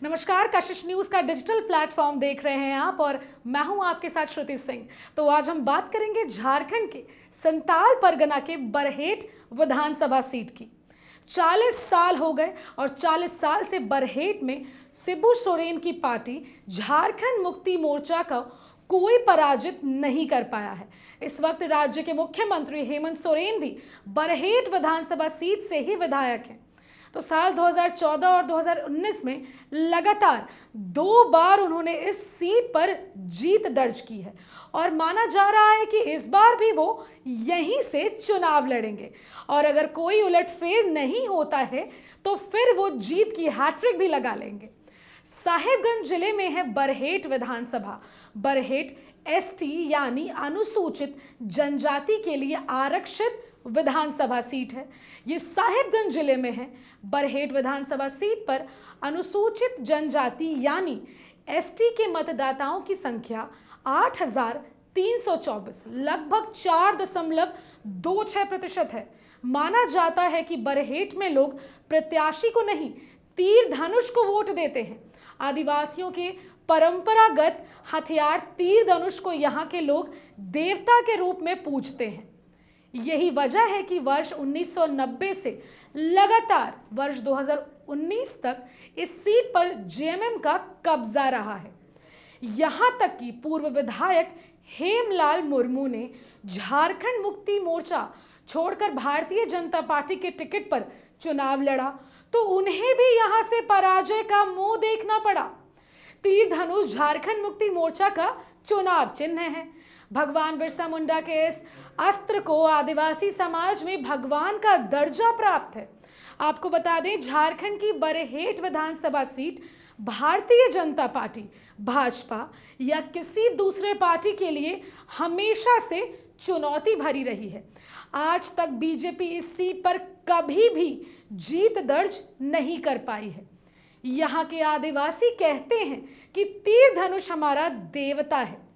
नमस्कार, कशिश न्यूज का digital platform देख रहे हैं आप और मैं हूं आपके साथ श्रुति सिंह। तो आज हम बात करेंगे झारखंड के संताल परगना के बरहेट विधानसभा सीट की। 40 साल हो गए और 40 साल से बरहेट में शिबू सोरेन की पार्टी झारखंड मुक्ति मोर्चा का कोई पराजित नहीं कर पाया है। इस वक्त राज्य के मुख्यमंत्री हेमंत सोरेन भी बरहेट विधानसभा सीट से ही विधायक हैं। तो साल 2014 और 2019 में लगातार 2 बार उन्होंने इस सीट पर जीत दर्ज की है और माना जा रहा है कि इस बार भी वो यहीं से चुनाव लड़ेंगे और अगर कोई उलटफेर नहीं होता है तो फिर वो जीत की हैट्रिक भी लगा लेंगे। साहिबगंज जिले में है बरहेट विधानसभा। बरहेट एसटी यानी अनुसूचित जनजाति के लिए आरक्षित विधानसभा सीट है। ये साहिबगंज जिले में है। बरहेट विधानसभा सीट पर अनुसूचित जनजाति यानी एसटी के मतदाताओं की संख्या 8,324 लगभग 4.26% है। माना जाता है कि बरहेट में लोग प्रत्याशी को नहीं तीर धनुष को वोट देते हैं। आदिवासियों के परंपरागत हथियार तीर धनुष को यहाँ के लोग देवता के रूप में पूजते हैं। यही वजह है कि वर्ष 1990 से लगातार वर्ष 2019 तक इस सीट पर जेएमएम का कब्जा रहा है। यहां तक कि पूर्व विधायक हेमलाल मुर्मू ने झारखंड मुक्ति मोर्चा छोड़कर भारतीय जनता पार्टी के टिकट पर चुनाव लड़ा तो उन्हें भी यहां से पराजय का मुंह देखना पड़ा। तीर धनुष झारखंड मुक्ति मोर्चा का चुनाव चिन्ह है। भगवान बिरसा मुंडा के इस अस्त्र को आदिवासी समाज में भगवान का दर्जा प्राप्त है। आपको बता दें, झारखंड की बरहेट विधानसभा सीट भारतीय जनता पार्टी, भाजपा या किसी दूसरे पार्टी के लिए हमेशा से चुनौती भरी रही है। आज तक बीजेपी इस सीट पर कभी भी जीत दर्ज नहीं कर पाई है। यहाँ के आदिवासी कहते हैं कि तीर धनुष हमारा देवता है,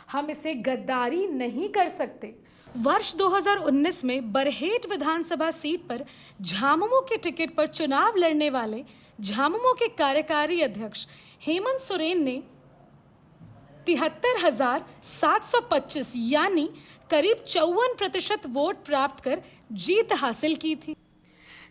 हम इसे गद्दारी नहीं कर सकते। वर्ष 2019 में बरहेट विधानसभा सीट पर झामुमो के टिकट पर चुनाव लड़ने वाले झामुमो के कार्यकारी अध्यक्ष हेमंत सोरेन ने 73,725 यानी करीब 54% वोट प्राप्त कर जीत हासिल की थी,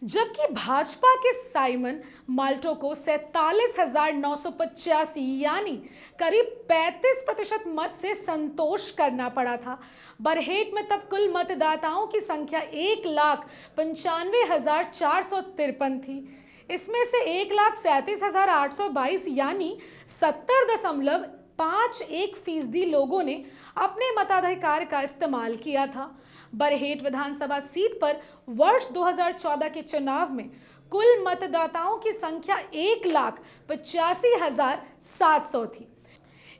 जबकि भाजपा के साइमन माल्टो को 47,985 यानी करीब 35% मत से संतोष करना पड़ा था। बरहेट में तब कुल मतदाताओं की संख्या 1,95,453 थी। इसमें से 1,37,822 यानी 70.51% लोगों ने अपने मताधिकार का इस्तेमाल किया था। बरहेट विधानसभा सीट पर वर्ष 2014 के चुनाव में कुल मतदाताओं की संख्या 1,85,700 थी।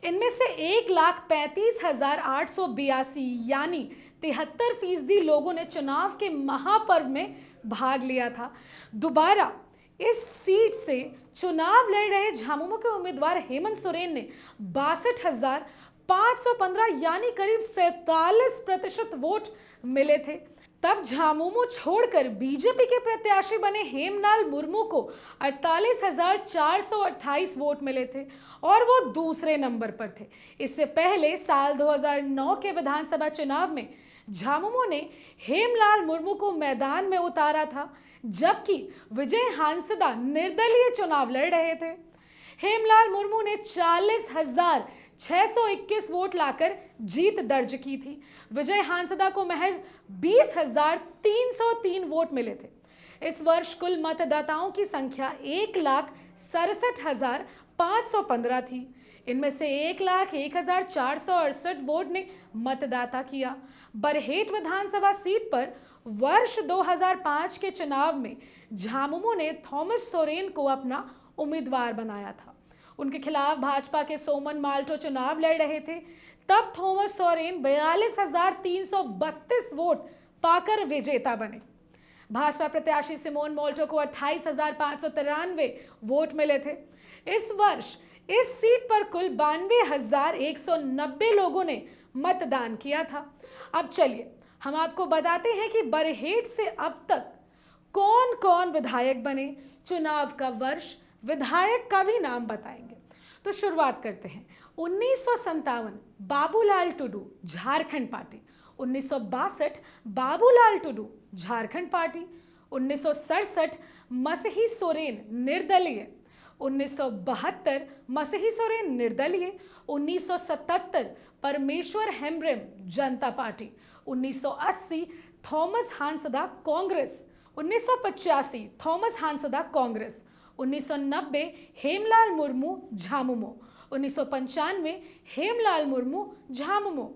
इनमें से 1,35,882 यानी 73% लोगों ने चुनाव के महापर्व में भाग लिया था। दोबारा इस सीट से चुनाव लड़ रहे झामुमो के उम्मीदवार हेमंत सोरेन ने 62,515 यानी करीब 47% वोट मिले थे। तब झामुमो छोड़कर बीजेपी के प्रत्याशी बने हेमलाल मुर्मू को 48,428 वोट मिले थे और वो दूसरे नंबर पर थे। इससे पहले साल 2009 के विधानसभा चुनाव में झामुमो ने हेमलाल मुर्मू को मैदान में उतारा था, जबकि विजय हांसदा निर्दलीय चुनाव लड़ रहे थे। हेमलाल मुर्मू ने 40,621 वोट लाकर जीत दर्ज की थी। विजय हांसदा को महज 20,303 वोट मिले थे। इस वर्ष कुल मतदाताओं की संख्या 1,67,515 थी। इनमें से 1,01,468 वोट ने मतदाता किया। बरहेट विधानसभा सीट पर वर्ष 2005 के चुनाव में झामुमो ने थॉमस सोरेन को अपना उम्मीदवार बनाया था। उनके खिलाफ भाजपा के सोमन माल्टो चुनाव लड़ रहे थे। तब थॉमस सोरेन 42,332 वोट पाकर विजेता बने। भाजपा प्रत्याशी सिमोन माल्टो को 28,593 वोट मिले थे। इस वर्ष इस सीट पर कुल 92,190 लोगों ने मतदान किया था। अब चलिए हम आपको बताते हैं कि बरहेट से अब तक कौन कौन विधायक बने, चुनाव का वर्ष, विधायक का भी नाम बताएंगे। तो शुरुआत करते हैं। 1957 बाबूलाल टुडू झारखंड पार्टी, 1962 बाबूलाल टुडू झारखंड पार्टी, 1967 मसही सोरेन निर्दलीय, 1972 मसही सोरेन निर्दलीय, 1977 परमेश्वर हेम्ब्रम जनता party, 1980 Thomas Hansda Congress, 1985 Thomas Hansda Congress, 1990 Hemlal Murmu Jhamumo, 1995 Hemlal Murmu Jhamumo.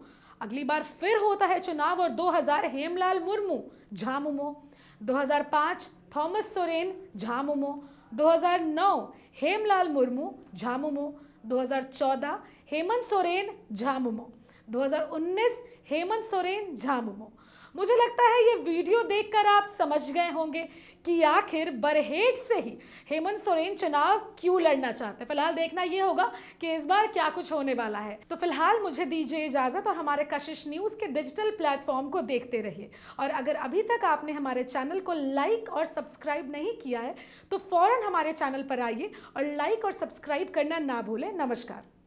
अगली बार फिर होता है चुनाव और 2000 हेमलाल मुर्मू झामुमो, 2005 थॉमस सोरेन झामुमो, 2009 हेमलाल मुर्मू झामुमो, 2014 हेमंत सोरेन झामुमो, 2019 हेमंत सोरेन झामुमो। मुझे लगता है ये वीडियो देखकर आप समझ गए होंगे कि आखिर बरहेट से ही हेमंत सोरेन चुनाव क्यों लड़ना चाहते हैं। फिलहाल देखना ये होगा कि इस बार क्या कुछ होने वाला है। तो फिलहाल मुझे दीजिए इजाजत और हमारे कशिश न्यूज़ के डिजिटल प्लेटफॉर्म को देखते रहिए। और अगर अभी तक आपने हमारे चैनल को लाइक और सब्सक्राइब नहीं किया है तो फौरन हमारे चैनल पर आइए और लाइक और सब्सक्राइब करना ना भूलें। नमस्कार।